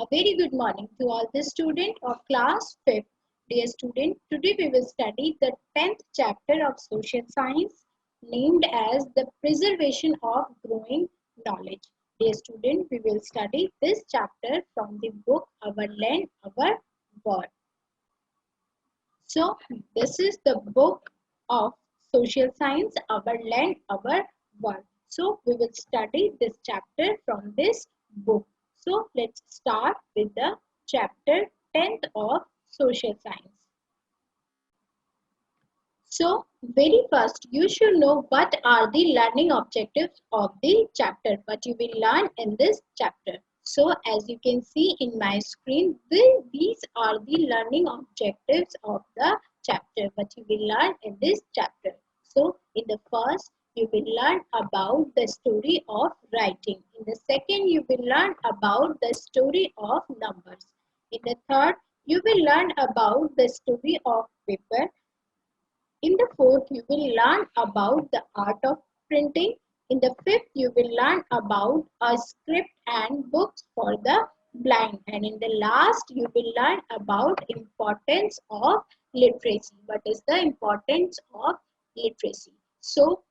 A very good morning to all the students of class 5th. Dear student, today we will study the 10th chapter of social science named as the preservation of growing knowledge. Dear student, we will study this chapter from the book Our Land, Our World. So, this is the book of social science, Our Land, Our World. So, we will study this chapter from this book. So, let's start with the chapter 10th of social science. So, very first, you should know what are the learning objectives of the chapter, what you will learn in this chapter. So, as you can see in my screen, these are the learning objectives of the chapter, what you will learn in this chapter. So, in the first, you will learn about the story of writing. In the second, you will learn about the story of numbers. In the third, you will learn about the story of paper. In the fourth, you will learn about the art of printing. In the fifth, you will learn about a script and books for the blind. And in the last, you will learn about importance of literacy. What is the importance of literacy? So,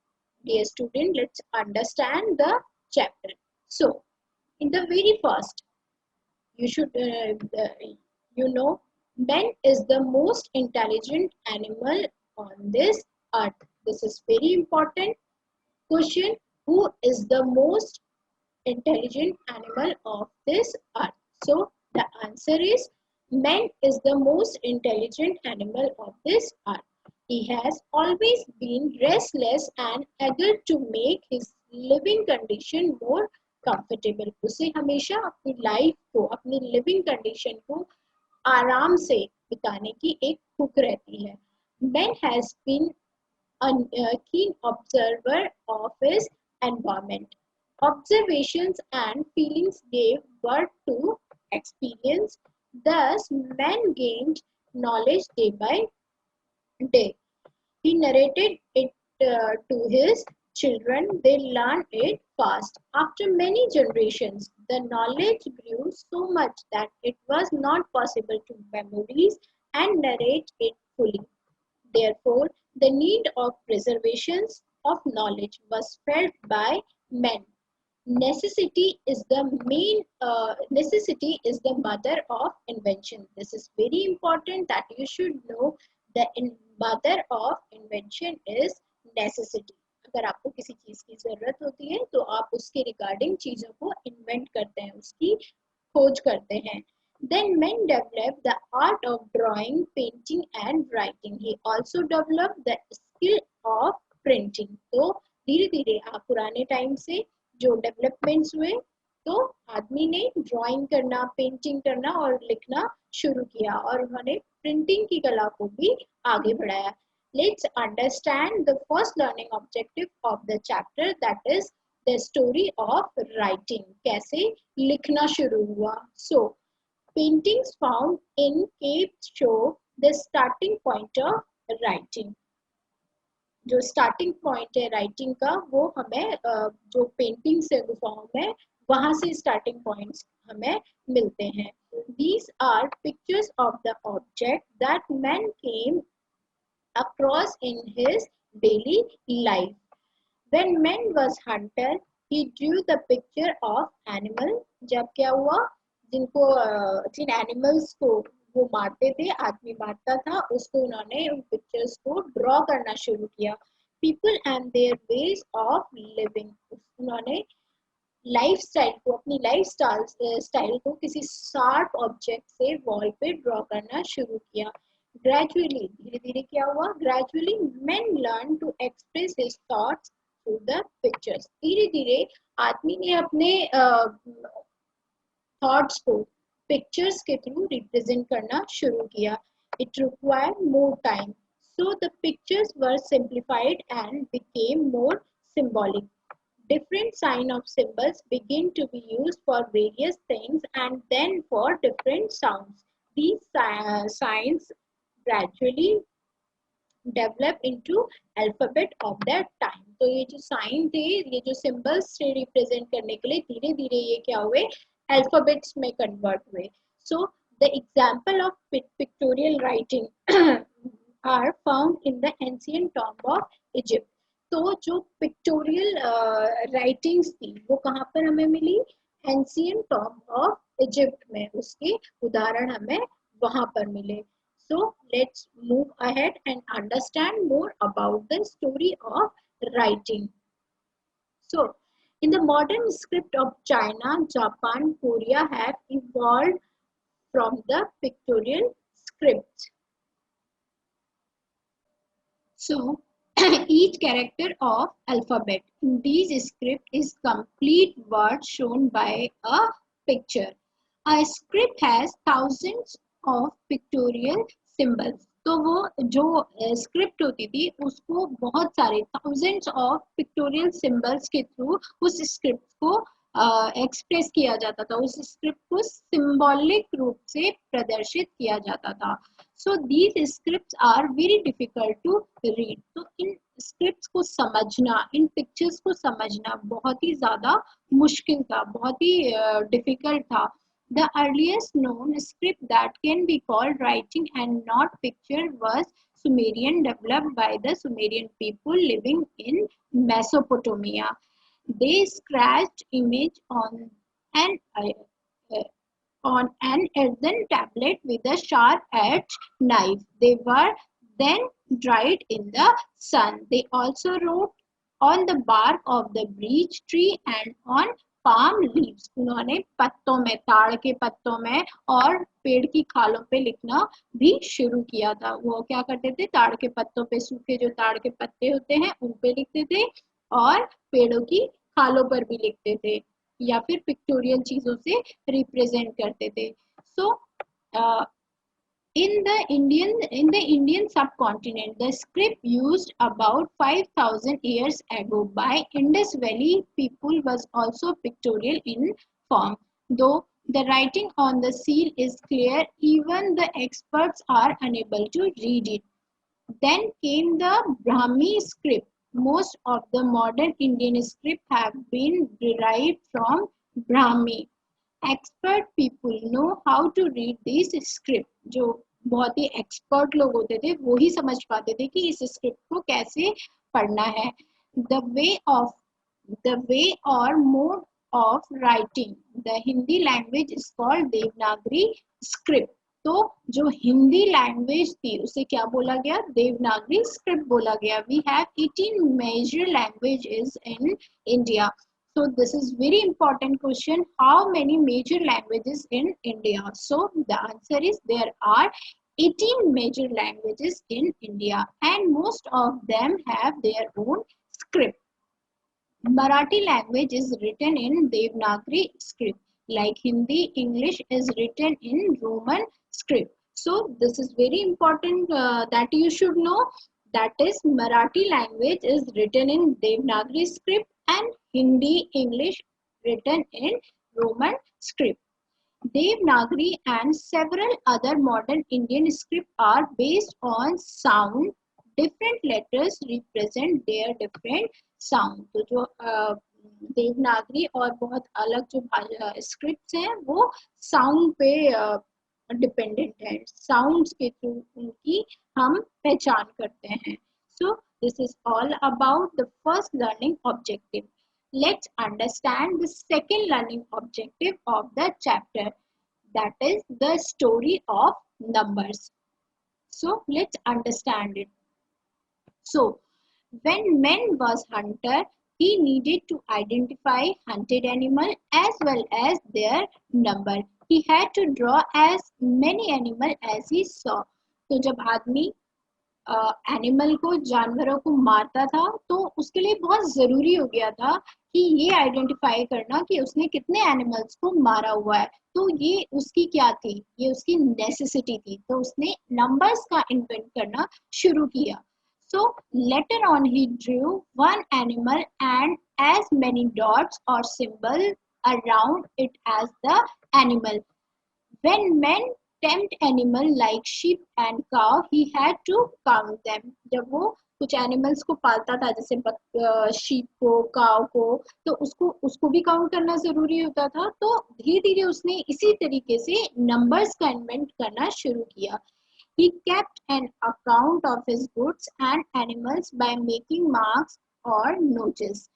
dear student, let's understand the chapter. So, in the very first, you should you know man is the most intelligent animal on this earth. This is very important question. Who is the most intelligent animal of this earth? So the answer is man is the most intelligent animal of this earth. He has always been restless and eager to make his living condition more comfortable. उसे हमेशा अपनी life को, अपनी living condition को आराम से बिताने की एक भूख रहती है. Man has been a keen observer of his environment. Observations and feelings gave birth to experience. Thus, man gained knowledge day by day. He narrated it to his children. They learned it fast. After many generations, the knowledge grew so much that it was not possible to memorize and narrate it fully. Therefore, the need of preservation of knowledge was felt by men. Necessity is the mother of invention. This is very important that you should know. The mother of invention is necessity. अगर आपको किसी चीज की जरूरत होती है तो आप उसके रिगार्डिंग चीजों को इन्वेंट करते हैं, उसकी खोज करते हैं. Then men developed the art of drawing, painting and writing. He also developed the skill of printing. तो धीरे धीरे आप पुराने टाइम से जो डेवलपमेंट्स हुए तो आदमी ने ड्राइंग करना, पेंटिंग करना और लिखना शुरू किया और उन्होंने प्रिंटिंग की कला को भी आगे बढ़ाया. Let's understand the first learning objective of the chapter, that is the story of writing. कैसे लिखना शुरू हुआ. So, paintings found in caves show the starting point of writing. जो स्टार्टिंग पॉइंट है राइटिंग का वो हमें जो पेंटिंग्स है गुफाओं में वहां से स्टार्टिंग पॉइंट्स हमें मिलते हैं. These are pictures of the object that man came across in his daily life. When man was hunter, he drew the picture of animal. जब क्या हुआ, जिन एनिमल्स को वो मारते थे, आदमी मारता था, उसको उन्होंने उन पिक्चर्स को ड्रॉ करना शुरू किया. People and their ways of living, उन्होंने लाइफ स्टाइल को, अपनी लाइफ स्टाइल को किसी शार्प ऑब्जेक्ट से वॉल पे ड्रॉ करना शुरू किया. ग्रेजुअली, धीरे धीरे क्या हुआ, gradually man learn to express his thoughts through the pictures. धीरे धीरे आदमी ने अपने थॉट्स को पिक्चर्स के थ्रू रिप्रेजेंट करना शुरू किया. It required more time, so the pictures were simplified and became more symbolic. Different sign of symbols begin to be used for various things and then for different sounds. These signs gradually develop into alphabet of that time. तो ये जो sign थे, ये जो symbols थे represent करने के लिए, धीरे धीरे ये क्या हुए, alphabets may convert हुए. So the example of pictorial writing are found in the ancient tomb of Egypt. तो जो पिक्टोरियल राइटिंग्स थी वो कहाँ पर हमें मिली? एंशियंट टॉम्ब ऑफ इजिप्ट में, उसके उदाहरण हमें वहां पर मिले. So let's move ahead and understand more about the story of writing. So in the modern script of China, Japan, Korea have evolved from the pictorial script. So each character of alphabet in these script is complete word shown by a picture. A script has thousands of pictorial symbols. तो वो जो script होती थी उसको बहुत सारे thousands of pictorial symbols के through उस स्क्रिप्ट को एक्सप्रेस किया जाता था, उस स्क्रिप्ट को सिंबॉलिक रूप से प्रदर्शित किया जाता था. So these scripts are very difficult to read. तो इन स्क्रिप्ट्स को समझना, इन पिक्चर्स को समझना बहुत ही ज्यादा मुश्किल था, बहुत ही डिफिकल्ट था. The earliest known script that can be called writing and not picture was Sumerian, developed by the Sumerian people living in Mesopotamia. They scratched image on an earthen tablet with a sharp-edged knife. They were then dried in the sun. They also wrote on the bark of the beech tree and on palm leaves. उन्होंने पत्तों में, ताड़ के पत्तों में और पेड़ की खालों पे लिखना भी शुरू किया था. वो क्या करते थे? ताड़ के पत्तों पे, सूखे जो ताड़ के पत्ते होते हैं उन पे लिखते थे और पेड़ों की खालों पर भी लिखते थे या फिर पिक्टोरियल चीजों से रिप्रेजेंट करते थे. सो in the Indian subcontinent, the script used about 5,000 years ago by Indus Valley people was also pictorial in form. Though the writing on the seal is clear, even the experts are unable to read it. Then came the Brahmi script. Most of the modern Indian script have been derived from Brahmi. Expert people know how to read this script. जो बहुत ही expert लोग होते थे वो ही समझ पाते थे कि इस स्क्रिप्ट को कैसे पढ़ना है. The way or mode of writing. The Hindi language is called Devanagari script. तो जो हिंदी लैंग्वेज थी उसे क्या बोला गया? देवनागरी स्क्रिप्ट बोला गया. We have 18 major languages in India. So this is very important question. How many major languages in India? So the answer is there are 18 major languages in India and most of them have their own script. Marathi language is written in Devanagari script. Like Hindi, English is written in Roman script. So this is very important that you should know. That is, Marathi language is written in Devanagari script and Hindi, English written in Roman script. Devanagari and several other modern Indian scripts are based on sound. Different letters represent their different sound. तो जो देवनागरी और बहुत अलग जो scripts हैं वो sound पे dependent है. साउंड्स के थ्रू उनकी हम पहचान करते हैं. So this is all about the first learning objective. Let's understand the second learning objective of the chapter, that is the story of numbers. So let's understand it. So when man was hunter, he needed to identify hunted animal as well as their number. He had to draw as many animal as he saw. तो जब आदमी animal को, जानवरों को मारता था तो उसके लिए बहुत जरूरी हो गया था कि ये आइडेंटिफाई करना कि उसने कितने एनिमल्स को मारा हुआ है. तो ये उसकी क्या थी? ये उसकी नेसेसिटी थी. तो उसने नंबर्स का इन्वेंट करना शुरू किया. So later on he drew one animal and as many dots or symbols around it as the animal. When men tempt animal like sheep and cow, he had to count them. जब वो कुछ animals को पालता था जैसे sheep को, काव को, तो उसको भी काउंट करना जरूरी होता था। तो धीरे धीरे उसने इसी तरीके से नंबर्स का इन्वेंट करना शुरू किया। He kept an account of his goods and animals by making marks or notches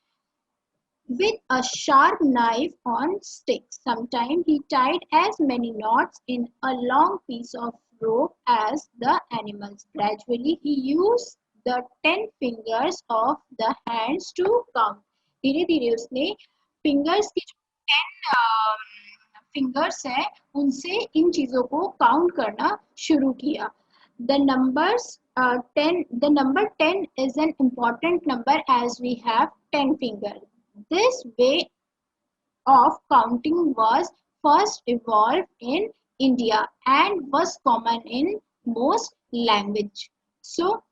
with a sharp knife on stick. Sometimes he tied as many knots in a long piece of rope as the animals. Gradually, he used the 10 fingers of the hands to count. धीरे धीरे उसने fingers की जो 10 fingers है उनसे इन चीजों को count करना शुरू किया। The the number 10 is an important number as we have 10 fingers. This way of counting was first evolved in India and was common in most language. So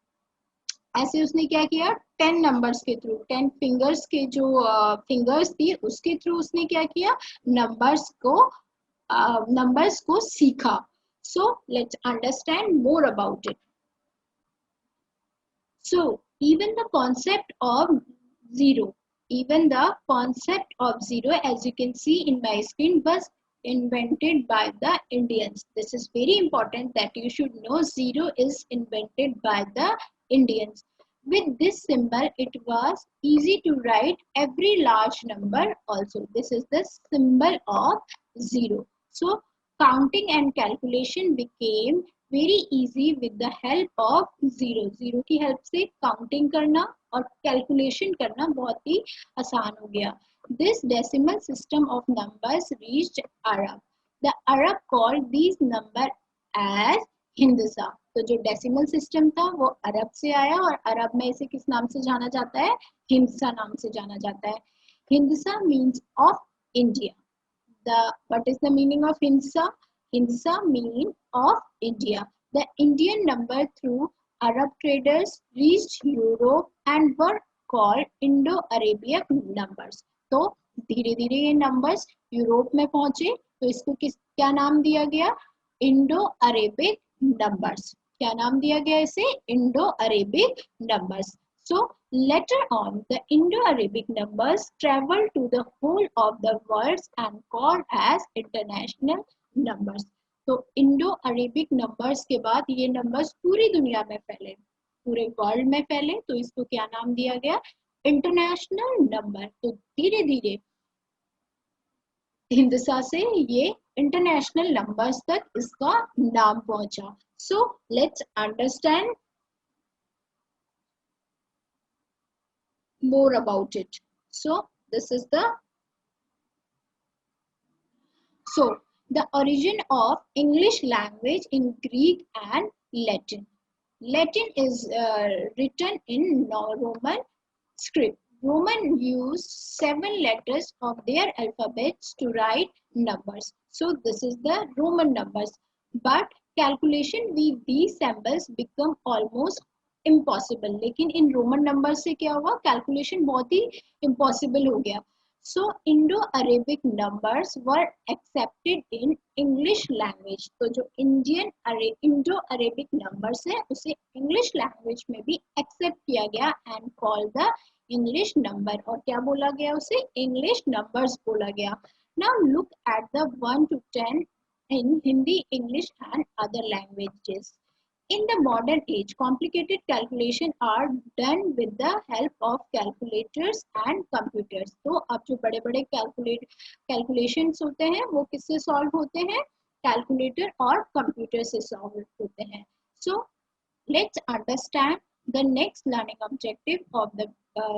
ऐसे उसने क्या किया, 10 नंबर्स के थ्रू, 10 फिंगर्स के जो फिंगर्स थी उसके through उसने क्या किया, नंबर्स को सीखा। So let's understand more about it. So even the concept of zero, as you can see in my screen, was invented by the Indians. This is very important that you should know zero is invented by the Indians. With this symbol, it was easy to write every large number also. This is the symbol of zero. So counting and calculation became very easy with the help of zero. Zero की help से counting करना और calculation करना बहुत ही आसान हो गया। This decimal system of numbers reached Arab. The Arab called these numbers as हिंदसा। तो जो डेसिमल सिस्टम था वो अरब से आया और अरब में इसे किस नाम से जाना जाता है, हिंदसा नाम से जाना जाता है। हिंदसा means of India. What is the meaning of Hindsa? Hindsa mean of India. The Indian number through Arab traders reached Europe and were called Indo-Arabic numbers. तो धीरे धीरे ये नंबर्स यूरोप में पहुंचे तो इसको क्या नाम दिया गया, इंडो अरेबिक नंबर्स। क्या नाम दिया गया इसे, Indo Arabic numbers. So later on, the Indo-Arabic numbers traveled to the whole of the world and called as international numbers. तो Indo-Arabic numbers के बाद ये numbers पूरी दुनिया में फैले, पूरे वर्ल्ड में फैले, तो इसको क्या नाम दिया गया, इंटरनेशनल नंबर। तो धीरे धीरे हिंदसा से ये इंटरनेशनल नंबर्स तक इसका नाम पहुंचा। So let's understand more about it. So the origin of English language in Greek and Latin. Latin is written in Roman script. Roman used 7 letters of their alphabets to write numbers. So this is the Roman numbers. But calculation with these symbols become almost impossible. लेकिन in Roman number से क्या हुआ, calculation बहुत ही impossible हो गया। So Indo Arabic numbers were accepted in English language. तो जो Indo Arabic numbers है उसे इंग्लिश लैंग्वेज में भी एक्सेप्ट किया गया and call the English number. और क्या बोला गया उसे, इंग्लिश नंबर्स बोला गया। Now look at the 1 to 10 in Hindi, English and other languages. In the modern age, complicated calculations are done with the help of calculators and computers. तो अब जो बड़े-बड़े calculations होते हैं वो किससे solve होते हैं, calculator और computer से solve होते हैं। So let's understand the next learning objective of the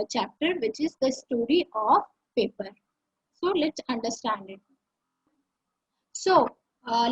chapter, which is the story of paper. So let's understand it. So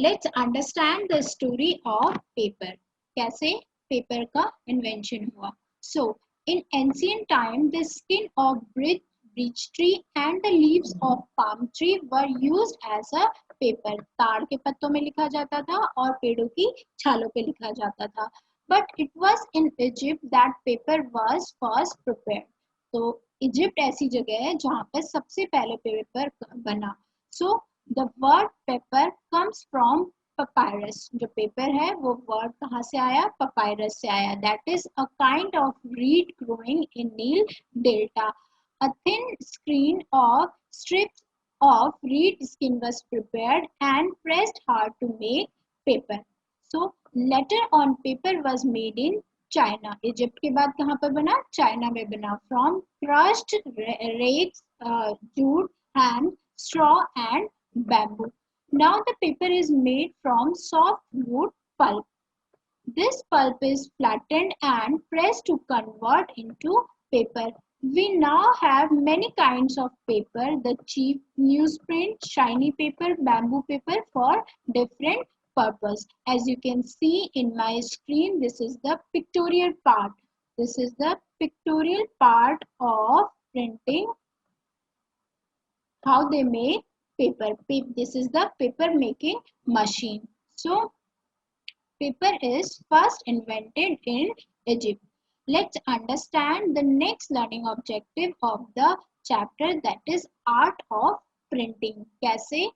let's understand the story of paper. कैसे paper का invention हुआ। So in ancient time the skin of birch tree and the leaves of palm tree were used as a paper. ताड़ के पत्तों में लिखा जाता था और पेड़ों की छालों पे लिखा जाता था। But it was in Egypt that paper was first prepared. तो इजिप्ट ऐसी जगह है जहाँ पर सबसे पहले पेपर बना। So the word paper comes from papyrus. जो पेपर है वो वर्ड कहाँ से आया? papyrus से आया. That is a kind of reed growing in Nile Delta. A thin screen of strips of reed skin was prepared and pressed hard to make paper. So letter on paper was made in China. Egypt के बाद कहाँ पर बना? China में बना. From crushed rakes, jute and straw and bamboo. Now the paper is made from soft wood pulp. This pulp is flattened and pressed to convert into paper. We now have many kinds of paper: the cheap newsprint, shiny paper, bamboo paper for different purpose. As you can see in my screen, this is the pictorial part. This is the pictorial part of printing, how they make paper. This is the paper making machine. So paper is first invented in Egypt. Let's understand the next learning objective of the chapter, that is art of printing. कैसे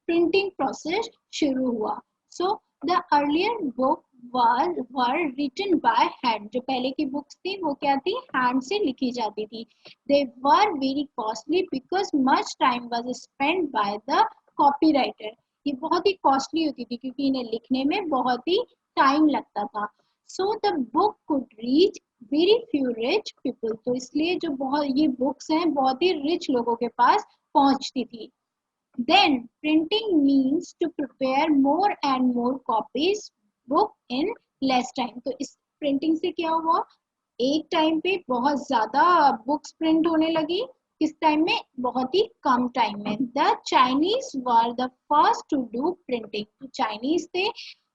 printing process शुरू हुआ? So the earlier book were written by hand. जो पहले की books थी वो क्या थी? hand से लिखी जाती थी. They were very costly because much time was spent by the copywriter. ये बहुत ही कॉस्टली होती थी क्योंकि इन्हें लिखने में बहुत ही टाइम लगता था. So the book could reach very few rich people. तो इसलिए जो बहुत ये बुक्स हैं बहुत ही रिच लोगों के पास पहुंचती थी. Then printing means to prepare more and more copies book in less time. तो इस प्रिंटिंग से क्या हुआ? एक टाइम पे बहुत ज्यादा बुक्स प्रिंट होने लगी. किस टाइम में? बहुत ही कम टाइम में. The Chinese were the first to do printing. तो चाइनीज थे,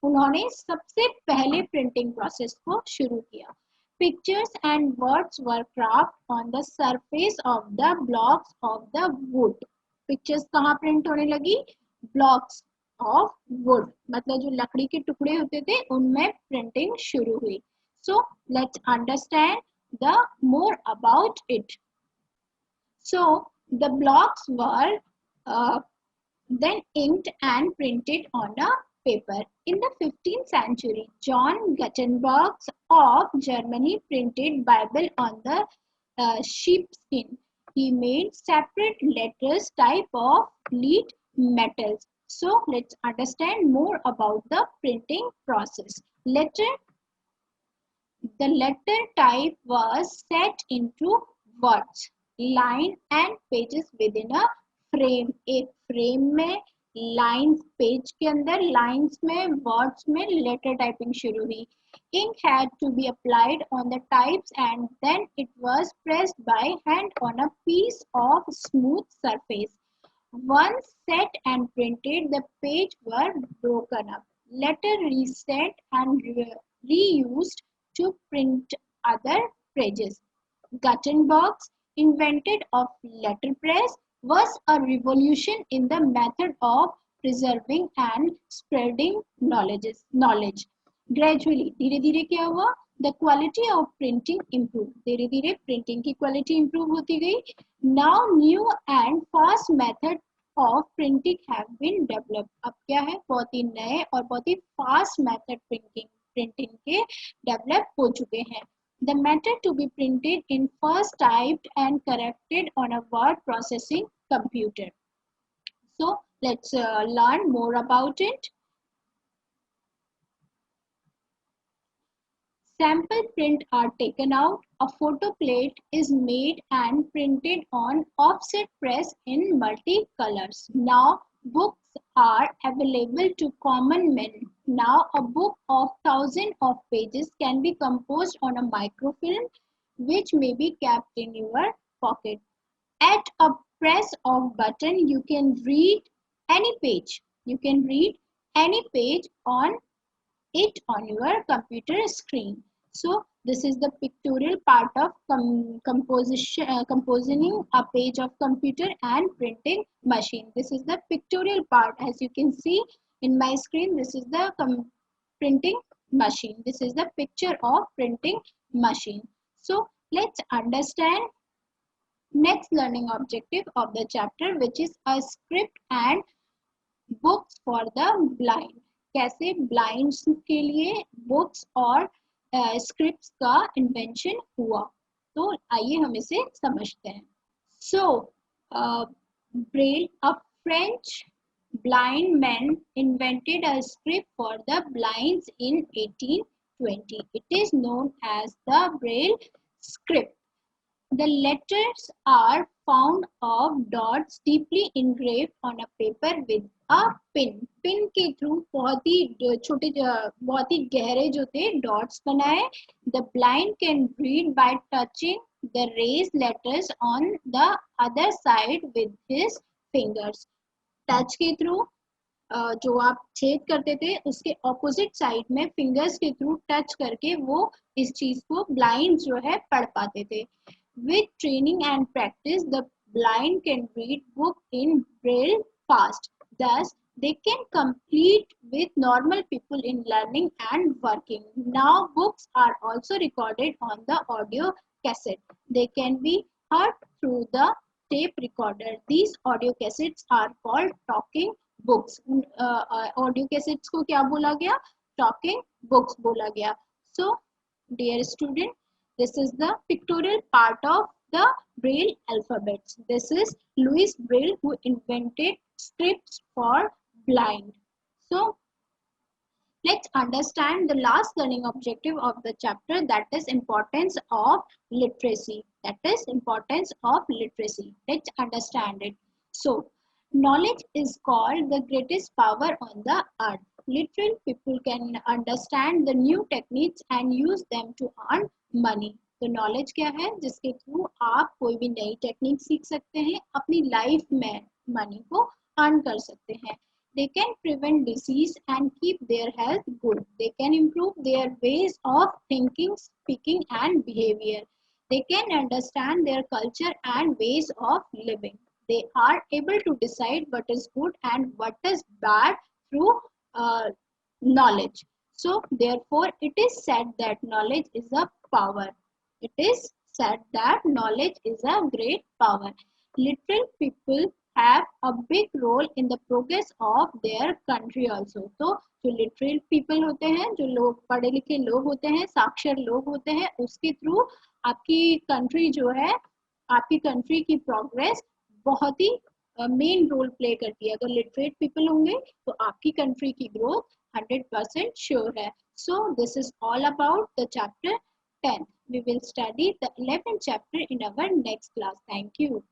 उन्होंने सबसे पहले प्रिंटिंग प्रोसेस को शुरू किया. Pictures and words were craft on the surface of the blocks of the wood. Pictures कहाँ प्रिंट होने लगी? ब्लॉक्स ऑफ वुड, मतलब जो लकड़ी के टुकड़े होते थे उनमें प्रिंटिंग शुरू हुई. So let's understand the more about it. So the blocks were then inked and printed on a paper. In the 15th century, John Gutenberg of Germany printed Bible on the sheepskin. He made separate letters type of lead metals. So let's understand more about the printing process. The letter type was set into words, line and pages within a frame. एक frame में lines, page के अंदर lines में words में letter typing शुरू हुई. Ink had to be applied on the types and then it was pressed by hand on a piece of smooth surface. Once set and printed, the page were broken up. Letter reset and reused to print other pages. Gutenberg's invention of letterpress was a revolution in the method of preserving and spreading knowledge. Gradually, धीरे धीरे क्या हुआ? The quality of printing improved. धीरे धीरे printing की quality improve होती गई. Now new and fast method of printing have been developed. अब क्या है? बहुत ही नए और बहुत ही fast method printing के develop हो चुके हैं. The matter to be printed in first typed and corrected on a word processing computer. So let's learn more about it. Sample print are taken out. A photo plate is made and printed on offset press in multi-colors. Now books are available to common men. Now a book of thousands of pages can be composed on a microfilm which may be kept in your pocket. At a press of button, you can read any page. You can read any page on it on your computer screen. So this is the pictorial part of composing a page of computer and printing machine. This is the pictorial part. As you can see in my screen, this is the printing machine. This is the picture of printing machine. So let's understand next learning objective of the chapter, which is a script and books for the blind, कैसे blinds के लिए books और scripts का invention हुआ। तो आइए हम इसे समझते हैं। So Braille, a French blind man invented a script for the blinds in 1820. It is known as the Braille script. The letters are found of dots deeply engraved on a paper with a pin. Pin के through बहुत ही छोटे बहुत ही गहरे जो थे dots बनाए. The blind can read by touching the raised letters on the other side with his fingers. Touch के through जो आप छेद करते थे उसके ऑपोजिट साइड में फिंगर्स के थ्रू टच करके वो इस चीज को ब्लाइंड जो है पढ़ पाते थे. With training and practice the blind can read book in Braille fast. Thus they can compete with normal people in learning and working. Now books are also recorded on the audio cassette. They can be heard through the tape recorder. These audio cassettes are called talking books. Audio cassettes को क्या बोला गया? Talking books बोला गया. So dear student, this is the pictorial part of the Braille alphabets. This is Louis Braille who invented scripts for blind. So let's understand the last learning objective of the chapter, that is importance of literacy. Let's understand it. So knowledge is called the greatest power on the earth. Literate people can understand the new techniques and use them to earn money. तो knowledge क्या है? जिसके through आप कोई भी नई technique सीख सकते हैं, अपनी लाइफ में मनी को अर्न कर सकते हैं. They can prevent disease and keep their health good. They can improve their ways of thinking, speaking, and behavior. They can understand their culture and ways of living. They are able to decide what is good and what is bad through knowledge. So, therefore, it is said that knowledge is a power. It is said that knowledge is a great power. Literate people have a big role in the progress of their country also. तो जो literate people होते हैं, जो लोग पढ़े लिखे लोग होते हैं, साक्षर लोग होते हैं, उसके थ्रू आपकी कंट्री जो है, आपकी कंट्री की प्रोग्रेस बहुत ही मेन रोल प्ले करती है. अगर लिटरेट पीपल होंगे तो आपकी कंट्री की ग्रोथ 100% श्योर है. So this is all about the chapter 10. We will study the 11th chapter in our next class. Thank you.